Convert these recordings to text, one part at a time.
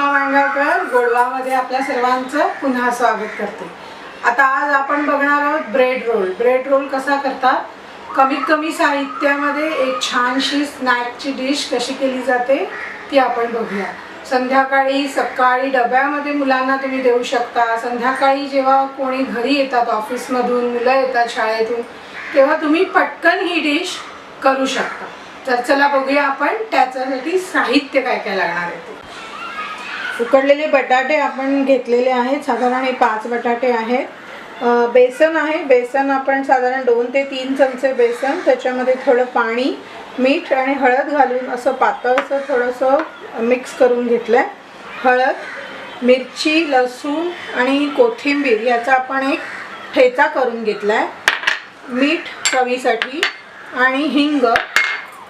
सीमा वांगाकर गोडवामध्ये आपल्या सर्वांचं पुन्हा स्वागत करते। आता आज आपण बघणार आहोत ब्रेड रोल। ब्रेड रोल कसा करतात, कमीत कमी साहित्यामध्ये एक छानशी स्नॅकची डिश कशी केली जाते ती आपण बघूया। संध्याकाळी सकाळी डब्यामध्ये मुलांना तुम्ही देऊ शकता। संध्याकाळी जेव्हा कोणी घरी येतात ऑफिसमधून, मुलं येतात शाळेतून, तेव्हा तुम्ही पटकन ही डिश करू शकता। तर चला बघूया आपण त्याच्यासाठी साहित्य काय काय लागणार आहे ते। उकडलेले बटाटे आपण घेतलेले आहेत, साधारण 5 बटाटे आहेत। बेसन आहे, बेसन आपण साधारण 2 ते 3 चमचे बेसन, त्याच्यामध्ये थोडं पाणी, मीठ आणि हळद घालून असं पातळसं थोडंसं मिक्स करून घेतलंय। हळद, मिरची, लसूण आणि कोथिंबीर याचा आपण एक ठेचा करून घेतलाय। मीठ चवीसाठी आणि हिंग,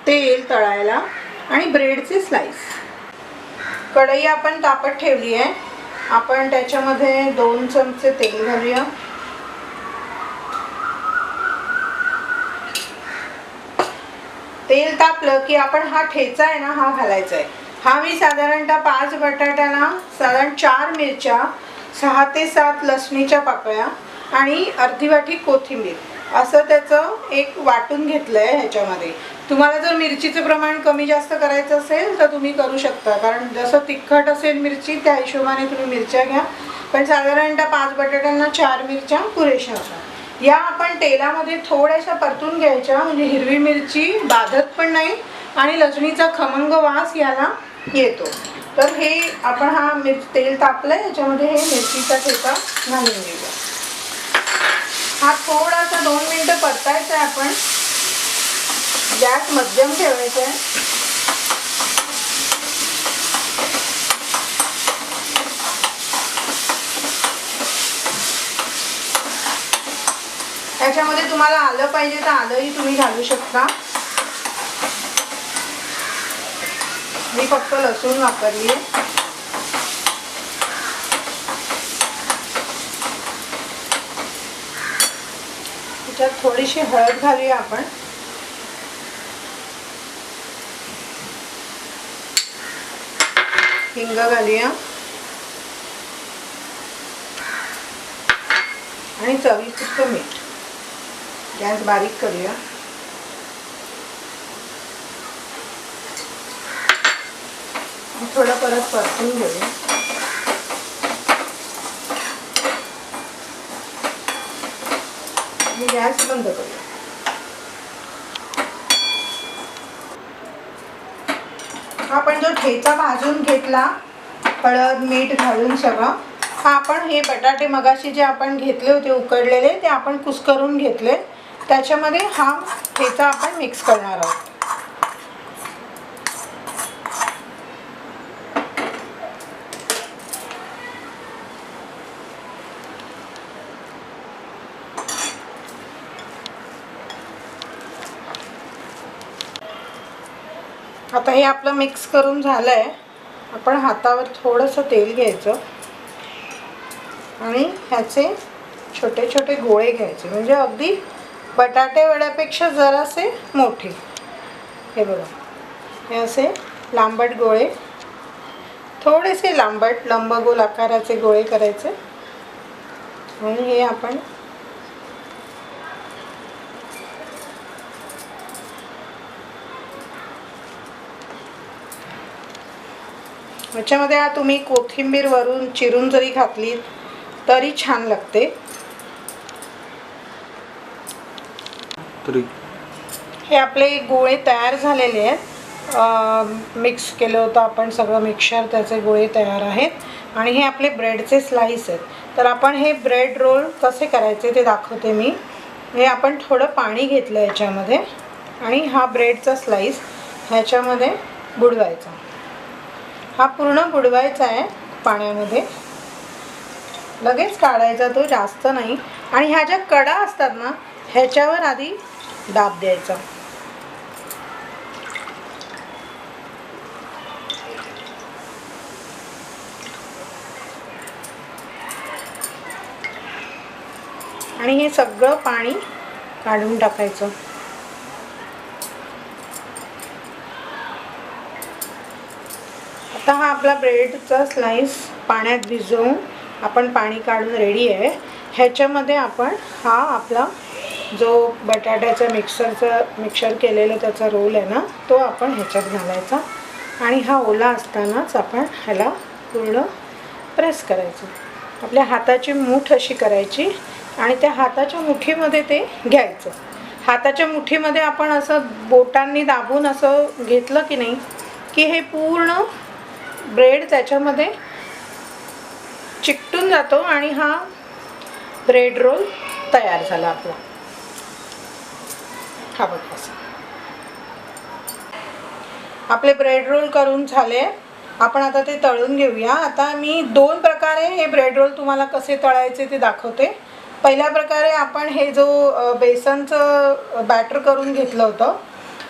तेल तळायला आणि ब्रेडचे स्लाइस। कढई आपण तापत ठेवली आहे, आपण त्याच्यामध्ये 2 चमचे तेल घालूया। तेल तापलं की आपण हा ठेचा आहे ना हा घालायचा आहे। हा मी साधारणतः 5 बटाट्याला साधारण 4 मिरच्या, 6 ते 7 लसणीच्या पाकळ्या आणि अर्धी वाटी कोथिंबीर असं त्याचं एक वाटून घेतलंय। ह्याच्यामध्ये तुम्हाला जर मिरचीचं प्रमाण कमी जास्त करायचं असेल तर तुम्ही करू शकता, कारण जसं तिखट असेल मिरची त्या हिशोबाने तुम्ही मिरच्या घ्या, पण साधारणतः 5 बटाट्यांना 4 मिरच्या पुरेशा असतात। या आपण तेलामध्ये थोड्याशा परतून घ्यायच्या, म्हणजे हिरवी मिरची बाधत पण नाही आणि लसणीचा खमंग वास याला येतो। तर हे आपण तेल तापलंय, याच्यामध्ये हे मिरचीचा ठेचा घालून घेऊया। हा थोडासा 2 मिनिटं परतायचा आहे। आपण गॅस मध्यम ठेवायचा आहे। त्याच्यामध्ये तुम्हाला आलं पाहिजे तर आलंही तुम्ही घालू शकता। मी फक्त लसूण वापरली आहे। त्यात थोडीशी हळद घालूया आपण। हिंग घालूया आणि चवीपुरतं मीठ। गॅस बारीक करूया। थोडं परत परतून घेऊया। गॅस बंद करूया। आपण जो ठेचा भाजून घेतला हळद मीठ घालून सगळं, हा आपण हे बटाटे मगाशी जे आपण घेतले होते उकडलेले ते आपण कुस्करून घेतले, त्याच्यामध्ये हा ठेचा आपण मिक्स करणार आहोत। आता हे आपलं मिक्स करून झालंय। आपण हातावर थोडंसं तेल घ्यायचं आणि ह्याचे छोटे छोटे गोळे घ्यायचे, म्हणजे अगदी बटाटे वड्यापेक्षा जरासे मोठे। हे बघा, हे असे लांबट गोळे, थोडेसे लांबट लंबगोल आकाराचे गोळे करायचे आणि हे आपण याच्यामध्ये तुम्ही कोथिंबीर वरून चिरून जरी घातली तरी छान लागते। हे आपले गोळे तयार झालेले आहेत। मिक्स केलं होतं आपण सगळं मिक्सचर, त्याचे गोळे तयार आहेत आणि हे आपले ब्रेडचे स्लाइस आहेत। तर आपण हे ब्रेड रोल कसे करायचे ते दाखवते मी। हे आपण थोडं पाणी घेतलं याच्यामध्ये आणि हा ब्रेडचा स्लाइस ह्याच्यामध्ये बुडवायचा। हा पूर्ण बुडवायचा आहे पाण्यामध्ये, लगेच काढायचा तो, जास्त नाही। आणि ह्या ज्या कडा असतात ना ह्याच्यावर आधी दाब द्यायचा। आणि हे सगळं पाणी काढून टाकायचं। आता हा आपला ब्रेडचा स्लाइस पाण्यात भिजवून आपण पाणी काढून रेडी आहे. ह्याच्यामध्ये आपण हा आपला जो बटाट्याचा मिक्सर केलेला त्याचा रोल आहे ना, तो आपण ह्याच्यात घालायचा आणि हा ओला असतानाच आपण ह्याला पूर्ण प्रेस करायचं. आपल्या हाताची मूठ अशी करायची आणि त्या हाताच्या मुठीमध्ये ते घ्यायचं. हाताच्या मुठीमध्ये आपण असं बोटांनी दाबून असं घेतलं की नाही की हे पूर्ण ब्रेड त्याच्यामध्ये चिकटून जातो आणि हा ब्रेड रोल तयार झाला आपला. हा बघा असं आपले ब्रेड रोल करून झाले. आपण आता ते तळून घेऊया. आता मी 2 प्रकारे हे ब्रेड रोल तुम्हाला कसे तळायचे ते दाखवते. पहिल्या प्रकारे आपण हे जो बेसनचं बॅटर करून घेतलं होतं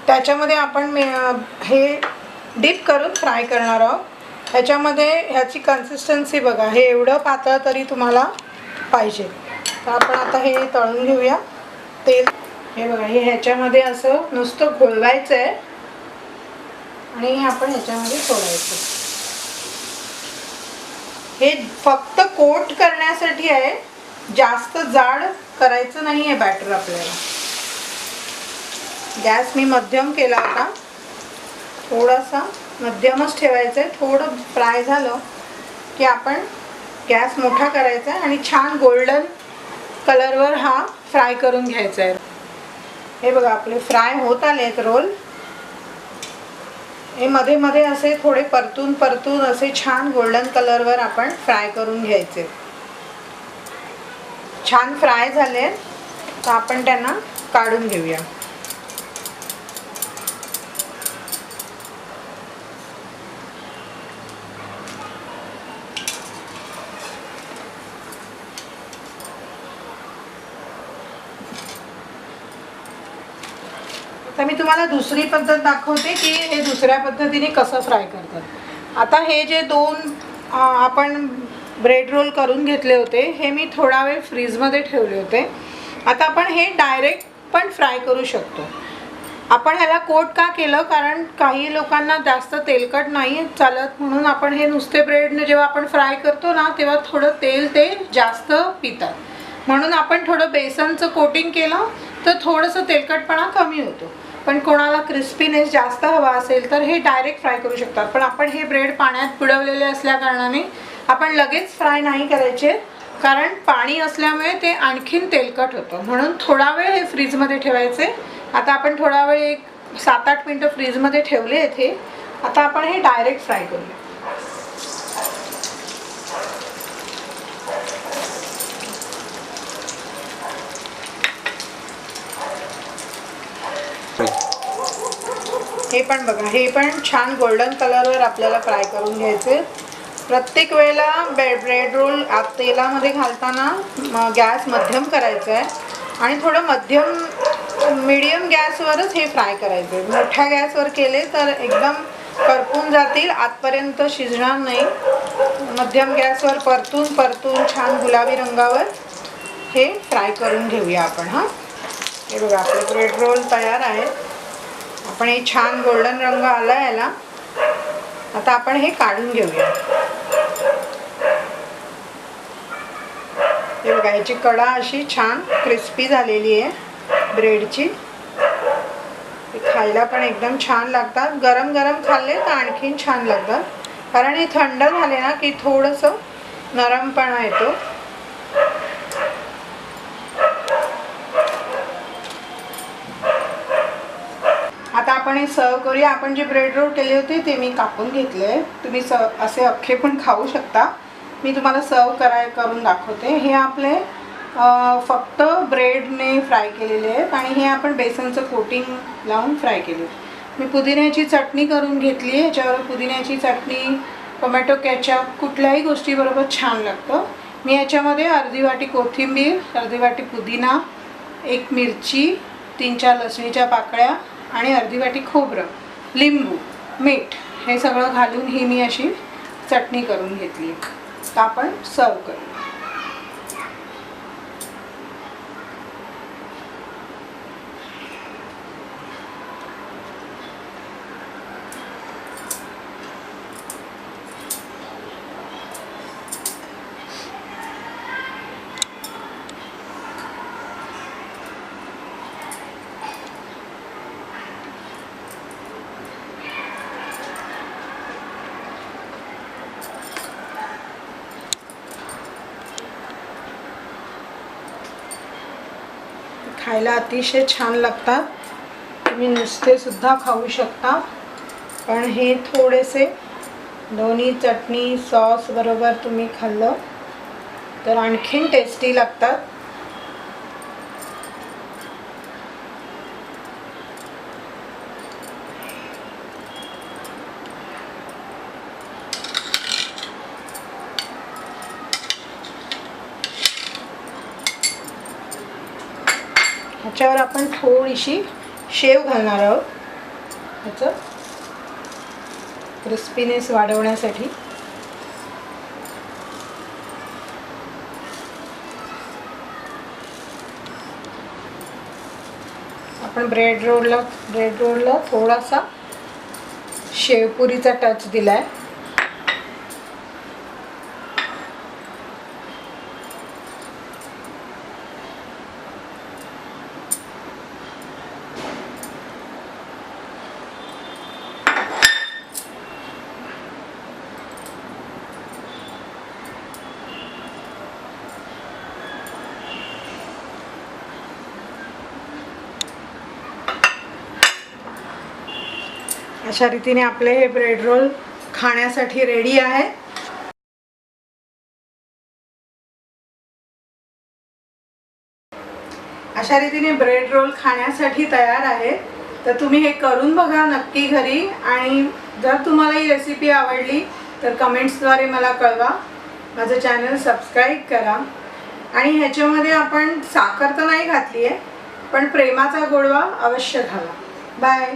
त्याच्यामध्ये आपण हे डीप करून फ्राय करणार आहोत. ह्याच्यामध्ये ह्याची कन्सिस्टन्सी बघा, हे एवढं पातळ तरी तुम्हाला पाहिजे. तर आपण आता हे तळून घेऊया. तेल हे बघा, हे ह्याच्यामध्ये असं नुसतं घोळवायचं आहे आणि आपण ह्याच्यामध्ये सोडायचं. हे फक्त कोट करण्यासाठी आहे, जास्त जाड करायचं नाही आहे बॅटर आपल्याला. गॅस मी मध्यम केला होता, थोडासा मध्यमच ठेवायचं आहे. थोडं फ्राय झालं की आपण गॅस मोठा करायचा आहे आणि छान गोल्डन कलरवर हा फ्राय करून घ्यायचा आहे. हे बघा आपले फ्राय होत आले आहेत रोल. हे मध्ये मध्ये असे थोडे परतून असे छान गोल्डन कलरवर आपण फ्राय करून घ्यायचे. छान फ्राय झाले तर आपण त्यांना काढून घेऊया. आता मी तुम्हाला दुसरी पद्धत दाखवते की हे दुसऱ्या पद्धतीने कसं फ्राय करतात. आता हे जे 2 आपण ब्रेड रोल करून घेतले होते हे मी थोडा वेळ फ्रीजमध्ये ठेवले होते. आता आपण हे डायरेक्ट पण फ्राय करू शकतो. आपण ह्याला कोट का केलं, कारण काही लोकांना जास्त तेलकट नाही चालत, म्हणून आपण हे नुसते ब्रेडने जेव्हा आपण फ्राय करतो ना तेव्हा थोडं तेल ते जास्त पितात, म्हणून आपण थोडं बेसनचं कोटिंग केलं तर थोडंसं तेलकटपणा कमी होतो. पण कोणाला क्रिस्पीनेस जास्त हवा असेल तर हे डायरेक्ट फ्राय करू शकतात. पण आपण हे ब्रेड पाण्यात बुडवलेले असल्या कारणाने आपण लगेच फ्राय नाही करायचे, कारण पाणी असल्यामुळे ते आणखीन तेलकट होतं, म्हणून थोडा वेळ हे फ्रीजमध्ये ठेवायचे. आता आपण थोडा वेळ एक 7-8 मिनटं फ्रीजमध्ये ठेवले इथे. आता आपण हे डायरेक्ट फ्राय करूया. हे पण बघा, हे पण छान गोल्डन कलरवर आपल्याला फ्राय करून घ्यायचे. प्रत्येक वेळेला ब्रेड रोल तेलामध्ये घालताना गॅस मध्यम करायचा आहे आणि थोडं मीडियम गॅसवरच हे फ्राय करायचे. मोठ्या गॅसवर केले तर एकदम करपून जातील, आतपर्यंत शिजणार नाही. मध्यम गॅसवर परतून छान गुलाबी रंगावर हे फ्राय करून घेऊया आपण. हे बघा आपले ब्रेड रोल तयार आहेत. आपण हे छान गोल्डन रंग आला याला. आता आपण हे काढून घेऊया. हे बघा, याची कडा अशी छान क्रिस्पी झालेली आहे ब्रेडची. खायला पण एकदम छान लागतात. गरम गरम खाल्ले तर आणखीन छान लागतात, कारण हे थंड झाले ना की थोडंसं नरमपणा येतो. आता आपण हे सर्व करूया. आपण जे ब्रेड रोल केले होते ते मी कापून घेतले. तुम्ही असे अख्खे पण खाऊ शकता. मी तुम्हाला सर्व करून दाखवते. हे आपले फक्त ब्रेडने फ्राय केलेले आहेत आणि हे आपण बेसनचं कोटिंग लावून फ्राय केले. मी पुदिन्याची चटणी करून घेतली आहे. याच्यावर पुदिन्याची चटणी, टोमॅटो केचप कुठल्याही गोष्टीबरोबर छान लागतं. मी याच्यामध्ये अर्धी वाटी कोथिंबीर, अर्धी वाटी पुदिना, 1 मिरची, 3-4 लसणीच्या पाकळ्या आणि अर्धी वाटी खोबरं, लिंबू, मीठ हे सगळं घालून ही मी अशी चटणी करून घेतली. तर आपण सर्व करू. खायला अतिशय छान लागतात. तुम्ही नुसते सुद्धा खाऊ शकता, पण हे थोडेसे दोन्ही चटणी सॉस बरोबर तुम्ही खाल्लं तर आणखीन टेस्टी लागतात. ह्याच्यावर आपण थोडीशी शेव घालणार आहोत, ह्याचं क्रिस्पीनेस वाढवण्यासाठी. आपण ब्रेड रोलला थोडासा शेवपुरीचा टच दिलाय. अशा रीतीने आपले हे ब्रेड रोल खाण्यासाठी रेडी आहे. अशा रीतीने ब्रेड रोल खाण्यासाठी तयार आहे. तर तुम्ही हे करून बघा नक्की घरी, आणि जर तुम्हाला ही रेसिपी आवडली तर कमेंट्सद्वारे मला कळवा. माझं चॅनल सबस्क्राईब करा. आणि ह्याच्यामध्ये आपण साखर तर नाही घातली आहे, पण प्रेमाचा गोडवा अवश्य घाला. बाय.